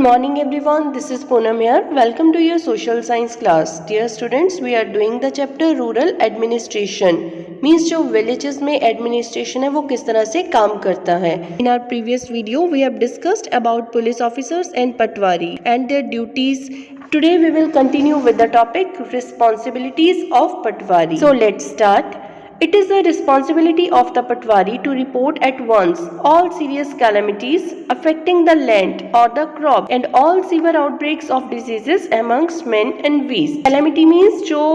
morning everyone, this is Poonam here. Welcome to your social science class. Dear students, we are doing the chapter rural administration. Means जो villages में administration है वो किस तरह से काम करता है. In our previous video, we have discussed about police officers and patwari and their duties. Today we will continue with the topic responsibilities of patwari. So let's start. It is the responsibility of the patwari to report at once all serious calamities affecting the land or the crop and all severe outbreaks of diseases amongst men and beasts. Calamity means जो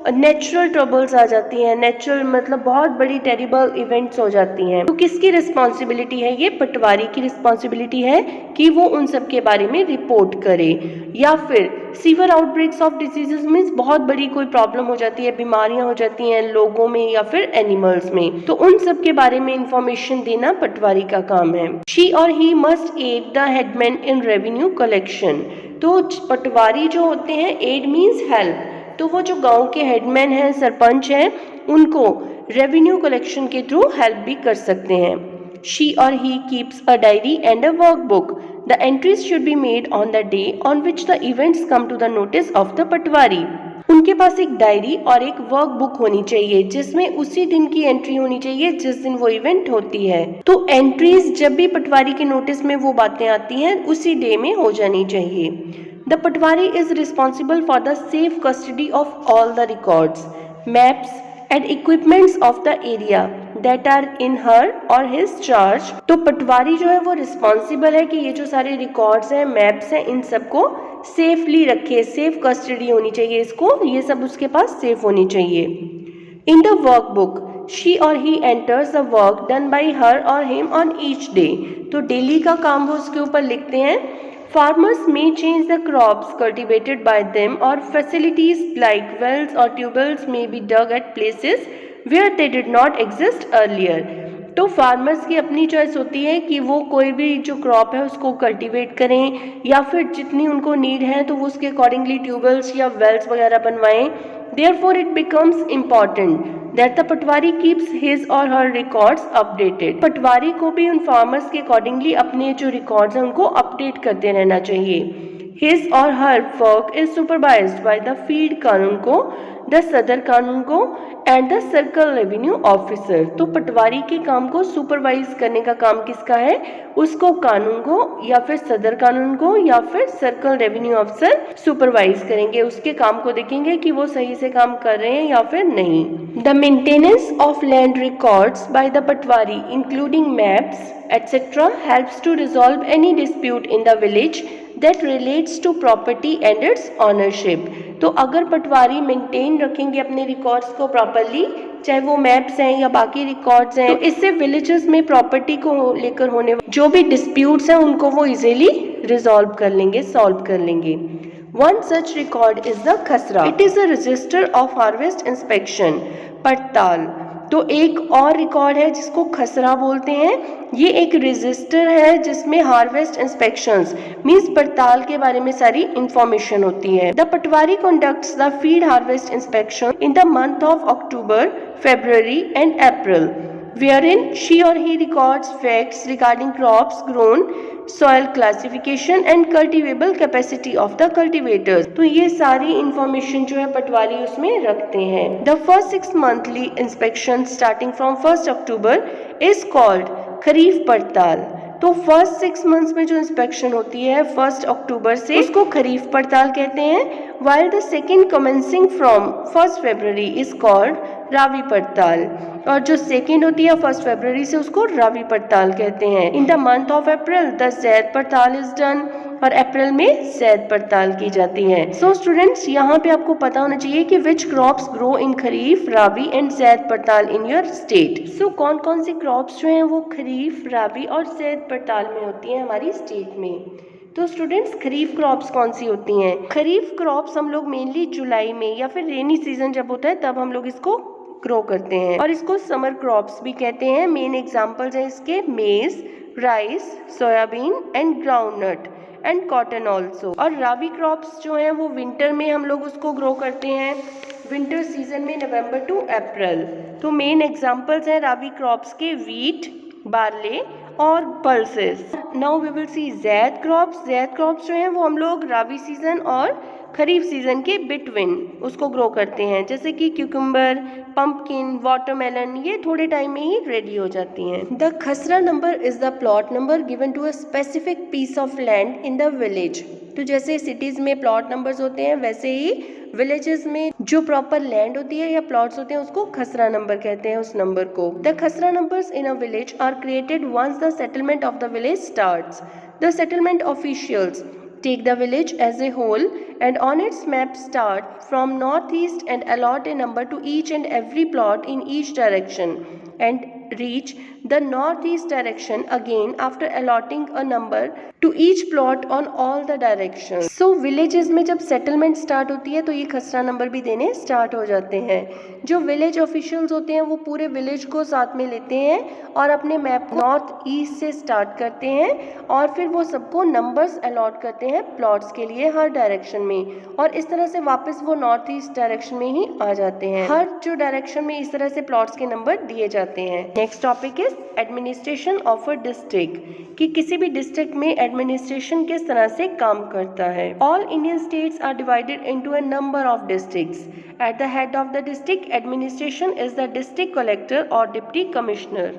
natural troubles आ जाती हैं, natural मतलब बहुत बड़ी terrible events हो जाती हैं, तो किसकी रिस्पॉन्सिबिलिटी है? ये पटवारी की रिस्पॉन्सिबिलिटी है कि वो उन सब के बारे में रिपोर्ट करे. या फिर sewer outbreaks of diseases means बहुत बड़ी कोई प्रॉब्लम हो जाती है, बीमारियां हो जाती हैं लोगों में या फिर एनिमल्स में, तो उन सब के बारे में इंफॉर्मेशन देना पटवारी का काम है. She or he must aid the headman in revenue collection. तो पटवारी जो होते हैं, एड मीन्स हेल्प, तो वो जो गांव के हेडमैन हैं, सरपंच हैं, उनको रेवेन्यू कलेक्शन के थ्रू हेल्प भी कर सकते हैं. She or he keeps a diary and a workbook. The entries should be made on the day on which the events come to the notice of the patwari. उनके पास एक diary और एक वर्कबुक होनी चाहिए जिसमें उसी दिन की एंट्री होनी चाहिए जिस दिन वो इवेंट होती है. तो एंट्रीज जब भी पटवारी के नोटिस में वो बातें आती हैं उसी डे में हो जानी चाहिए. The Patwari is responsible for the safe custody of all the records, maps and equipments of the area that are in her or his charge. तो पटवारी जो है वो रिस्पॉन्सिबल है कि ये जो सारे रिकॉर्ड्स हैं, मैप्स हैं, इन सबको सेफली रखे, सेफ कस्टडी होनी चाहिए, इसको ये सब उसके पास सेफ होनी चाहिए. In the workbook, she or he enters the work done by her or him on each day. तो डेली का काम वो उसके ऊपर लिखते हैं. Farmers may change the crops cultivated by them or facilities like wells or tubewells may be dug at places where they did not exist earlier. तो farmers की अपनी चॉइस होती है कि वो कोई भी जो क्रॉप है उसको कल्टीवेट करें या फिर जितनी उनको नीड है तो वो उसके अकॉर्डिंगली ट्यूबवेल्स या वेल्स वगैरह बनवाएं. Therefore it becomes important that the Patwari keeps his or her records updated. पटवारी को भी उन फार्मर्स के अकॉर्डिंगली अपने जो रिकॉर्ड्स हैं उनको अपडेट करते रहना चाहिए. His or her work is supervised by the field कानून को, द सदर कानून को and the circle revenue officer. तो पटवारी के काम को सुपरवाइज करने का काम किसका है? उसको कानून को या फिर सदर कानून को या फिर सर्कल रेवेन्यू ऑफिसर सुपरवाइज करेंगे, उसके काम को देखेंगे कि वो सही से काम कर रहे हैं या फिर नहीं. The maintenance of land records by the Patwari including maps etc. helps to resolve any dispute in the village that relates to property and its ownership. तो अगर पटवारी मेंटेन रखेंगे अपने रिकॉर्ड्स को प्रॉपरली, चाहे वो मैप्स हैं या बाकी रिकॉर्ड्स हैं, तो इससे विलेजेस में प्रॉपर्टी को लेकर होने जो भी डिस्प्यूट्स हैं उनको वो इजीली रिजॉल्व कर लेंगे, सॉल्व कर लेंगे. One such record is the खसरा. It is a register of harvest inspection. पड़ताल. तो एक और रिकॉर्ड है जिसको खसरा बोलते हैं. ये एक रजिस्टर है जिसमें हार्वेस्ट इंस्पेक्शंस मींस पड़ताल के बारे में सारी इंफॉर्मेशन होती है. The Patwari conducts the field harvest inspection in the month of October, February and April, wherein she or he records facts regarding crops grown, soil classification and cultivable capacity of the cultivators. तो ये सारी information जो है पटवारी उसमें रखते हैं. The first 6 monthly inspection starting from 1st October is called खरीफ पड़ताल. तो फर्स्ट 6 मंथ्स में जो इंस्पेक्शन होती है 1 अक्टूबर से, उसको खरीफ पड़ताल कहते हैं. while the second commencing from 1st February is called Ravi पड़ताल. और जो सेकेंड होती है 1 फरवरी से उसको रावी पड़ताल कहते हैं. In the month of April the Zaid पड़ताल इज डन. और अप्रैल में जैद पड़ताल की जाती है. सो स्टूडेंट्स, यहाँ पे आपको पता होना चाहिए कि which crops grow in kharif, rabi and zaid पड़ताल इन योर स्टेट. सो कौन कौन सी क्रॉप्स जो हैं वो खरीफ, रावी और जैद पड़ताल में होती हैं हमारी स्टेट में. तो स्टूडेंट्स, खरीफ क्रॉप्स कौन सी होती हैं? खरीफ क्रॉप्स हम लोग मेनली जुलाई में या फिर रेनी सीजन जब होता है तब हम लोग इसको ग्रो करते हैं और इसको समर क्रॉप्स भी कहते हैं. मेन एग्जांपल्स हैं इसके मेज, rice, soybean and groundnut and cotton also. और रावी क्रॉप्स जो हैं वो विंटर में हम लोग उसको ग्रो करते हैं, विंटर सीजन में नवंबर टू अप्रैल. तो मेन एग्जांपल्स हैं रावी क्रॉप्स के वीट, बार्ले, और pulses. Now we will see zaid crops. Zaid crops जो हैं वो हम लोग राबी सीजन और खरीफ सीजन के बिटवीन उसको ग्रो करते हैं, जैसे कि क्यूकम्बर, पंपकिन, वाटरमेलन, ये थोड़े टाइम में ही रेडी हो जाती हैं। The khasra number is the plot number given to a specific piece of land in the village. तो जैसे सिटीज में प्लॉट नंबर्स होते हैं, वैसे ही विलेजेस में जो प्रॉपर लैंड होती है या प्लॉट्स होते हैं उसको खसरा नंबर कहते हैं, उस नंबर को। The khasra numbers in a village are created once the settlement of the village starts. The settlement officials take the village as a whole and on its map start from northeast and allot a number to each and every plot in each direction and reach the northeast direction again after allotting a number to each plot on all the directions. So villages में जब settlement start होती है तो ये खसरा number भी देने start हो जाते हैं। जो village officials होते हैं वो पूरे village को साथ में लेते हैं और अपने मैप नॉर्थ ईस्ट से स्टार्ट करते हैं और फिर वो सबको नंबर्स अलॉट करते हैं प्लॉट्स के लिए हर डायरेक्शन में, और इस तरह से वापस वो नॉर्थ ईस्ट डायरेक्शन में ही आ जाते हैं। हर जो डायरेक्शन में इस तरह से प्लॉट्स के नंबर दिए जाते हैं। Next topic is administration of a district, कि किसी भी डिस्ट्रिक्ट में एडमिनिस्ट्रेशन किस तरह से काम करता है। All Indian states are divided into a number of districts. At the head of the district administration is the district collector or deputy commissioner.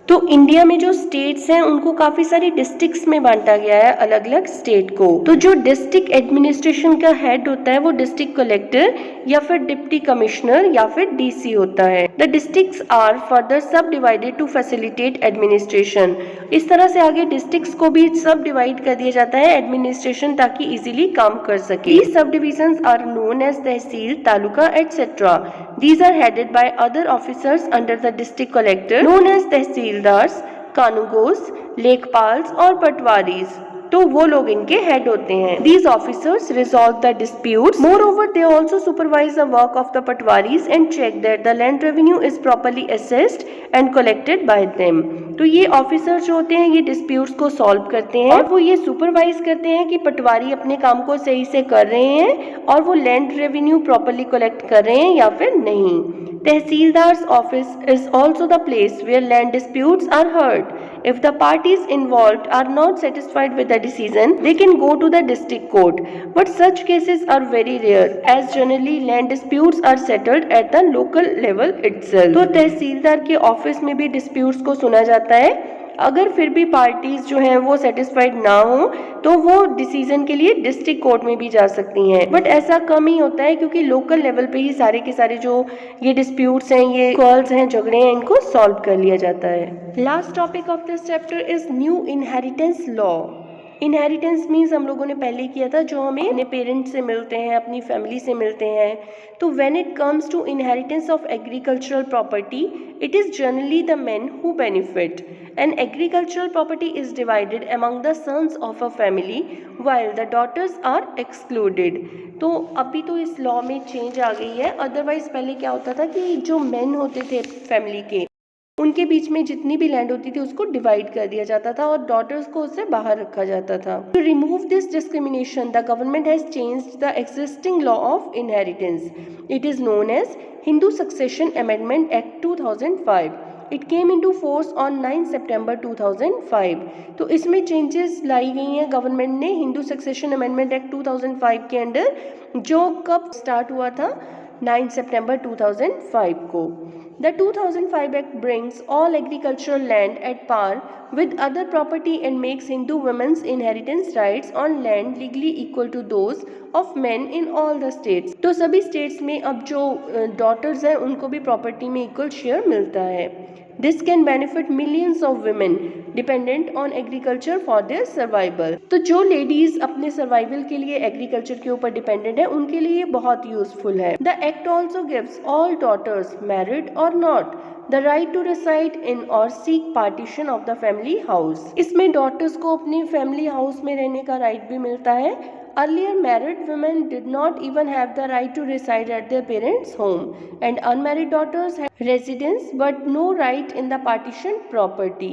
तो इंडिया में जो स्टेट्स हैं उनको काफी सारी डिस्ट्रिक्ट्स में बांटा गया है, अलग अलग स्टेट को। तो जो डिस्ट्रिक्ट एडमिनिस्ट्रेशन का हेड होता है वो डिस्ट्रिक्ट कलेक्टर या फिर डिप्टी कमिश्नर या फिर डीसी होता है। द डिस्ट्रिक्ट्स आर फर्दर सब डिवाइडेड टू फैसिलिटेट एडमिनिस्ट्रेशन। इस तरह से आगे डिस्ट्रिक्ट्स को भी सब डिवाइड कर दिया जाता है एडमिनिस्ट्रेशन, ताकि इजीली काम कर सके। These subdivisions are known as tehsil, taluka etc. These are headed by other officers under the district collector known as तहसीलदार्स, कानूगोस, लेखपाल्स और पटवारीज। तो वो लोग इनके हेड होते हैं। These officers resolve the disputes. Moreover, they also supervise the work of the patwaris and check that the land revenue is properly assessed and collected by them. तो ये officer जो होते हैं ये डिस्प्यूट्स को सॉल्व करते हैं और वो ये सुपरवाइज करते हैं कि पटवारी अपने काम को सही से कर रहे हैं और वो लैंड रेवेन्यू प्रॉपर्ली कलेक्ट कर रहे हैं या फिर नहीं। तहसीलदार्स office is also the place where land disputes are heard. If the parties involved are not satisfied with the decision, they can go to the district court. But such cases are very rare, as generally land disputes are settled at the local level itself. तो तहसीलदार के office में भी disputes को सुना जाता है। अगर फिर भी पार्टीज जो हैं वो सेटिस्फाइड ना हो तो वो डिसीजन के लिए डिस्ट्रिक्ट कोर्ट में भी जा सकती हैं, बट ऐसा कम ही होता है क्योंकि लोकल लेवल पे ही सारे के सारे जो ये डिस्प्यूट्स हैं, ये कॉल्स हैं, झगड़े हैं, इनको सॉल्व कर लिया जाता है। Last topic of this chapter is new inheritance law. Inheritance means हम लोगों ने पहले किया था, जो हमें अपने पेरेंट्स से मिलते हैं, अपनी फैमिली से मिलते हैं। तो when it comes to inheritance of agricultural property, it is generally the men who benefit. An agricultural property is divided among the sons of a family while the daughters are excluded. तो अभी तो इस law में change आ गई है। Otherwise पहले क्या होता था कि जो मेन होते थे फैमिली के, उनके बीच में जितनी भी लैंड होती थी उसको डिवाइड कर दिया जाता था और डॉटर्स को उससे बाहर रखा जाता था। To remove this discrimination the government has changed the existing law of inheritance. It is known as Hindu succession amendment act 2005. It came into force on 9 September 2005. तो इसमें चेंजेस लाई गई हैं गवर्नमेंट ने हिंदू सक्सेशन अमेंडमेंट एक्ट 2005 के under, जो कब start हुआ था 9 सितंबर 2005 को। The 2005 Act brings all agricultural land at par with other property and makes Hindu women's inheritance rights on land legally equal to those of men in all the states. तो सभी states में अब जो daughters हैं उनको भी property में equal share मिलता है। This can benefit millions of women dependent on agriculture for their survival. तो जो ladies अपने survival के लिए agriculture के ऊपर dependent है उनके लिए बहुत useful है। The act also gives all daughters, married or not, the right to reside in or seek partition of the family house. इसमें daughters को अपनी family house में रहने का right भी मिलता है। Earlier married women did not even have the right to reside at their parents' home, and unmarried daughters had residence but no right in the partitioned property.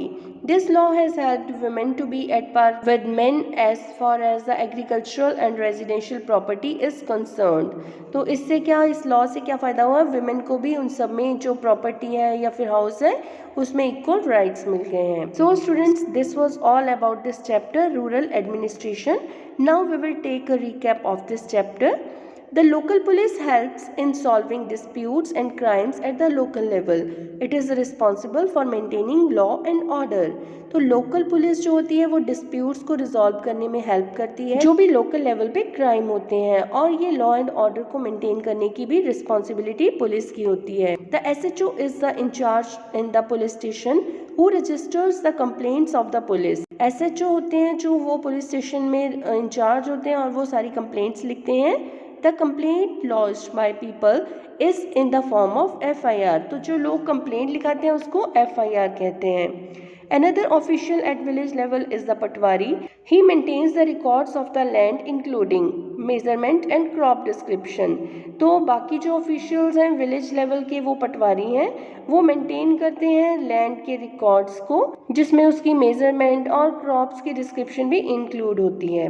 This law has helped women to be at par with men as far as the agricultural and residential property is concerned. तो इससे क्या, इस law से क्या फ़ायदा हुआ, women को भी उन सब में जो प्रॉपर्टी है या फिर हाउस है उसमें इक्वल राइट्स मिल गए हैं. So students, this was all about this chapter rural administration. Now we will take a recap of this chapter. The local police helps in solving disputes and crimes at the local level. It is responsible for maintaining law and order. तो local police जो होती है वो disputes को resolve करने में help करती है जो भी लोकल लेवल पे क्राइम होते हैं, और ये लॉ एंड ऑर्डर को मेंटेन करने की भी रिस्पॉन्सिबिलिटी पुलिस की होती है. The SHO is the in charge in the police station who registers the complaints of the police. SHO होते हैं जो वो पुलिस स्टेशन में इंचार्ज होते हैं और वो सारी कंप्लेंट्स लिखते हैं. The complaint lodged by people is in the form of FIR. तो जो लोग कंप्लेंट लिखाते हैं उसको FIR कहते हैं. Another official at village level is the Patwari. He maintains the records of the land including measurement and crop description. तो बाकी जो ऑफिशियल्स हैं विलेज लेवल के वो पटवारी हैं, वो मेंटेन करते हैं लैंड के रिकॉर्ड्स को जिसमें उसकी मेजरमेंट और क्रॉप्स की डिस्क्रिप्शन भी इंक्लूड होती है.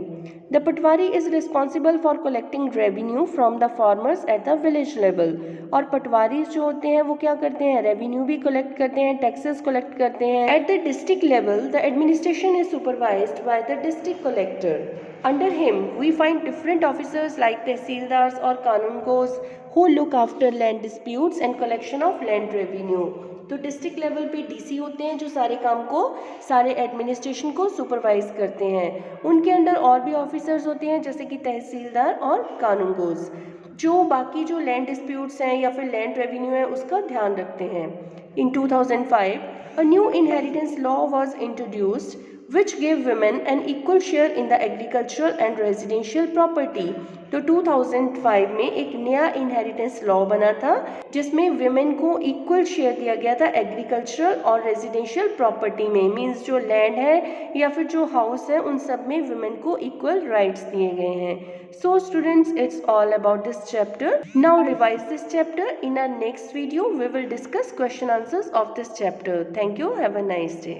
The Patwari is responsible for collecting revenue from the farmers at the village level. और पटवारी जो होते हैं वो क्या करते हैं, रेवेन्यू भी कलेक्ट करते हैं, टैक्सेस कलेक्ट करते हैं. At the district level the administration is supervised by the district collector. Under him, we find different officers like tehsildars or kanungos who look after land disputes and collection of land revenue. तो district level पे DC होते हैं जो सारे काम को, सारे administration को सुपरवाइज करते हैं. उनके अंडर और भी ऑफिसर्स होते हैं जैसे कि तहसीलदार और कानूनगोज जो बाकी जो लैंड डिस्प्यूट्स हैं या फिर लैंड रेवेन्यू है उसका ध्यान रखते हैं. In 2005, a new inheritance law was introduced which gave women an equal share in the agricultural and residential property. तो 2005 में एक नया इनहेरिटेंस लॉ बना था जिसमें विमेन को इक्वल शेयर दिया गया था एग्रीकल्चरल और रेजिडेंशियल प्रॉपर्टी में. मींस जो लैंड है या फिर जो हाउस है उन सब में विमेन को इक्वल राइट्स दिए गए हैं. So students, it's all about this chapter. Now revise this chapter. In our next video we will discuss question answers of this chapter. Thank you. Have a nice day.